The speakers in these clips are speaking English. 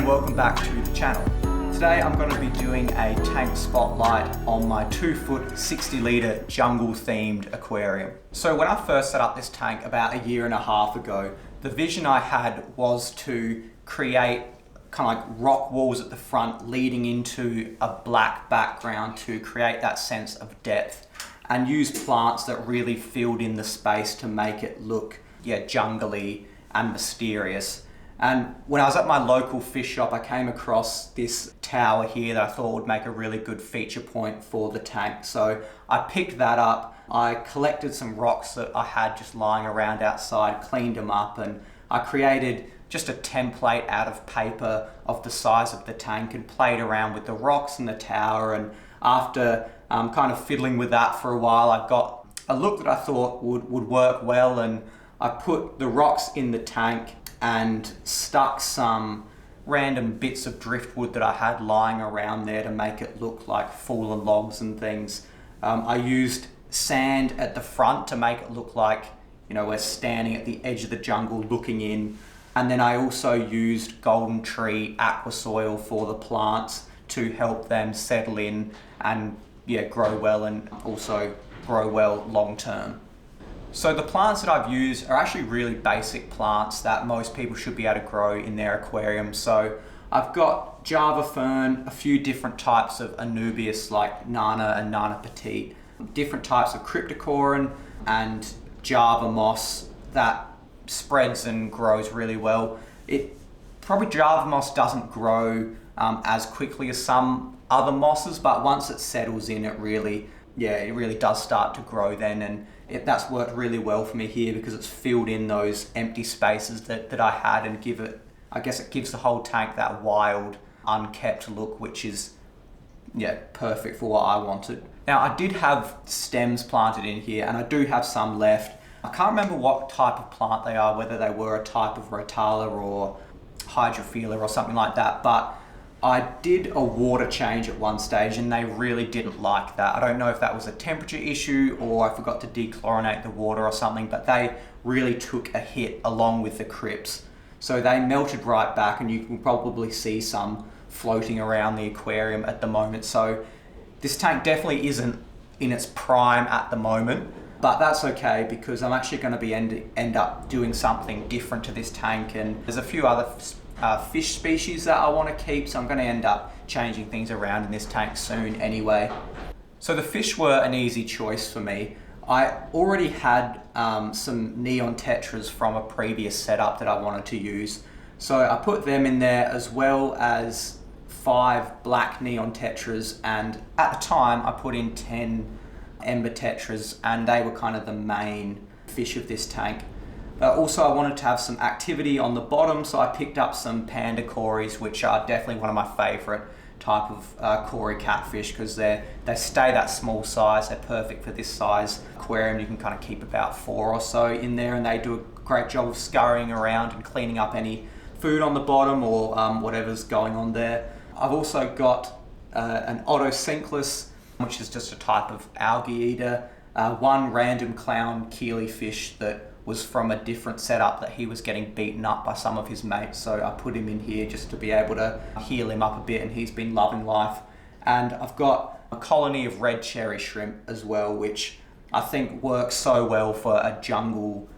and welcome back to the channel. Today I'm going to be doing a tank spotlight on my 2-foot 60-litre jungle themed aquarium. So when I first set up this tank about a year and a half ago, the vision I had was to create kind of like rock walls at the front leading into a black background to create that sense of depth and use plants that really filled in the space to make it look jungly and mysterious. And when I was at my local fish shop, I came across this tower here that I thought would make a really good feature point for the tank. So I picked that up. I collected some rocks that I had just lying around outside, cleaned them up, and I created just a template out of paper of the size of the tank and played around with the rocks and the tower. And after kind of fiddling with that for a while, I got a look that I thought would work well, and I put the rocks in the tank and stuck some random bits of driftwood that I had lying around there to make it look like fallen logs and things. I used sand at the front to make it look like, we're standing at the edge of the jungle looking in. And then I also used Golden Tree aqua soil for the plants to help them settle in and grow well, and also grow well long term. So the plants that I've used are actually really basic plants that most people should be able to grow in their aquarium. So I've got Java fern, a few different types of Anubias like Nana and Nana Petite, different types of Cryptocorin and Java moss that spreads and grows really well. Java moss doesn't grow as quickly as some other mosses, but once it settles in, it really does start to grow then, and that's worked really well for me here because it's filled in those empty spaces that I had and it gives the whole tank that wild, unkept look, which is perfect for what I wanted. Now I did have stems planted in here, and I do have some left. I can't remember what type of plant they are, whether they were a type of Rotala or Hydrophila or something like that, but I did a water change at one stage and they really didn't like that. I don't know if that was a temperature issue or I forgot to dechlorinate the water or something, but they really took a hit along with the crypts. So they melted right back, and you can probably see some floating around the aquarium at the moment. So this tank definitely isn't in its prime at the moment, but that's okay because I'm actually going to be end up doing something different to this tank, and there's a few other fish species that I want to keep, so I'm going to end up changing things around in this tank soon anyway. So the fish were an easy choice for me. I already had some neon tetras from a previous setup that I wanted to use, so I put them in there as well as 5 black neon tetras, and at the time I put in 10 ember tetras, and they were kind of the main fish of this tank. Also, I wanted to have some activity on the bottom, so I picked up some panda cories, which are definitely one of my favorite type of cory catfish because they stay that small size. They're perfect for this size aquarium. You can kind of keep about 4 or so in there, and they do a great job of scurrying around and cleaning up any food on the bottom or whatever's going on there. I've also got an Otocinclus, which is just a type of algae eater, one random clown keely fish that was from a different setup that he was getting beaten up by some of his mates, so I put him in here just to be able to heal him up a bit, and he's been loving life. And I've got a colony of red cherry shrimp as well, which I think works so well for a jungle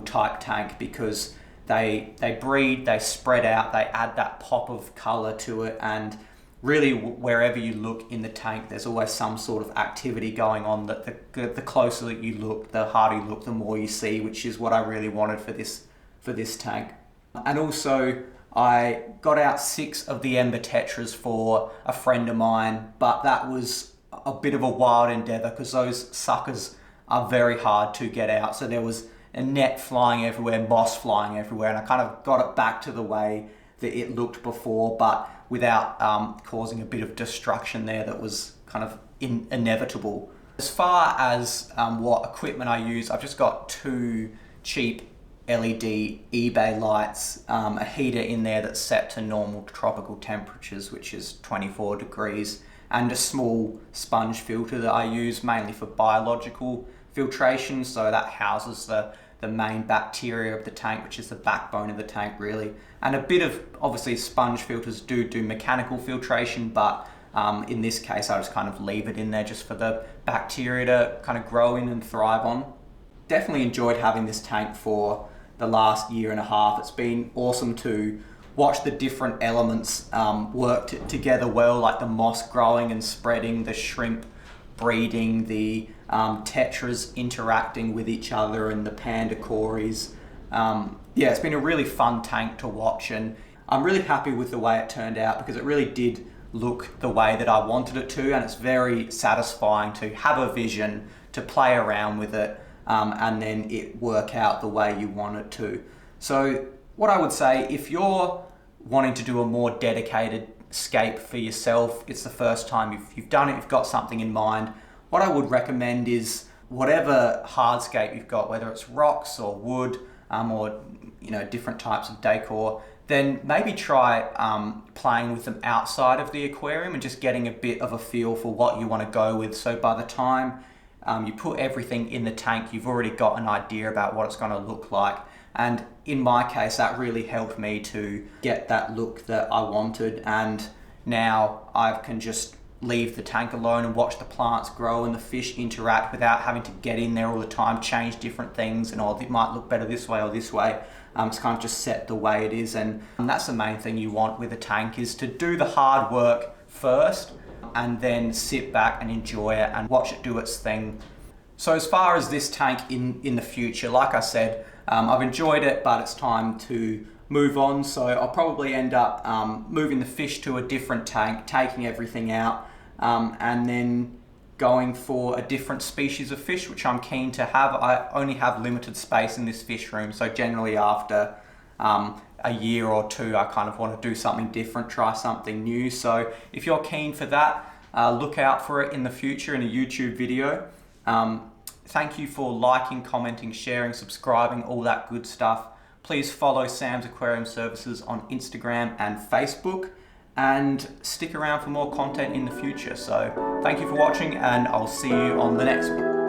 type tank because they breed, they spread out, they add that pop of color to it, and really wherever you look in the tank there's always some sort of activity going on. That the closer that you look, the harder you look, the more you see, which is what I really wanted for this tank. And also I got out 6 of the ember tetras for a friend of mine, but that was a bit of a wild endeavor because those suckers are very hard to get out. So there was a net flying everywhere, moss flying everywhere, and I kind of got it back to the way that it looked before, but without causing a bit of destruction there that was kind of inevitable. As far as what equipment I use, I've just got 2 cheap LED eBay lights, a heater in there that's set to normal tropical temperatures, which is 24 degrees, and a small sponge filter that I use mainly for biological filtration, so that houses the the main bacteria of the tank, which is the backbone of the tank really. And a bit of, obviously sponge filters do mechanical filtration, but in this case I just kind of leave it in there just for the bacteria to kind of grow in and thrive on. Definitely enjoyed having this tank for the last year and a half. It's been awesome to watch the different elements work together well, like the moss growing and spreading, the shrimp breeding, the tetras interacting with each other, and the panda cories. Yeah, it's been a really fun tank to watch, and I'm really happy with the way it turned out because it really did look the way that I wanted it to, and it's very satisfying to have a vision, to play around with it, and then it work out the way you want it to. So what I would say, if you're wanting to do a more dedicated scape for yourself, it's the first time you've done it, you've got something in mind, what I would recommend is whatever hardscape you've got, whether it's rocks or wood, or different types of decor, then maybe try playing with them outside of the aquarium and just getting a bit of a feel for what you want to go with. So by the time you put everything in the tank, you've already got an idea about what it's going to look like. And in my case, that really helped me to get that look that I wanted. And now I can just leave the tank alone and watch the plants grow and the fish interact without having to get in there all the time, change different things, and it might look better this way or this way. It's kind of just set the way it is, and that's the main thing you want with a tank, is to do the hard work first and then sit back and enjoy it and watch it do its thing. So as far as this tank in the future, like I said, I've enjoyed it, but it's time to move on. So I'll probably end up moving the fish to a different tank, taking everything out, and then going for a different species of fish, which I'm keen to have. I only have limited space in this fish room, so generally after a year or two, I kind of want to do something different, try something new. So if you're keen for that, look out for it in the future in a YouTube video. Thank you for liking, commenting, sharing, subscribing, all that good stuff. Please follow Sam's Aquarium Services on Instagram and Facebook, and stick around for more content in the future. So thank you for watching, and I'll see you on the next one.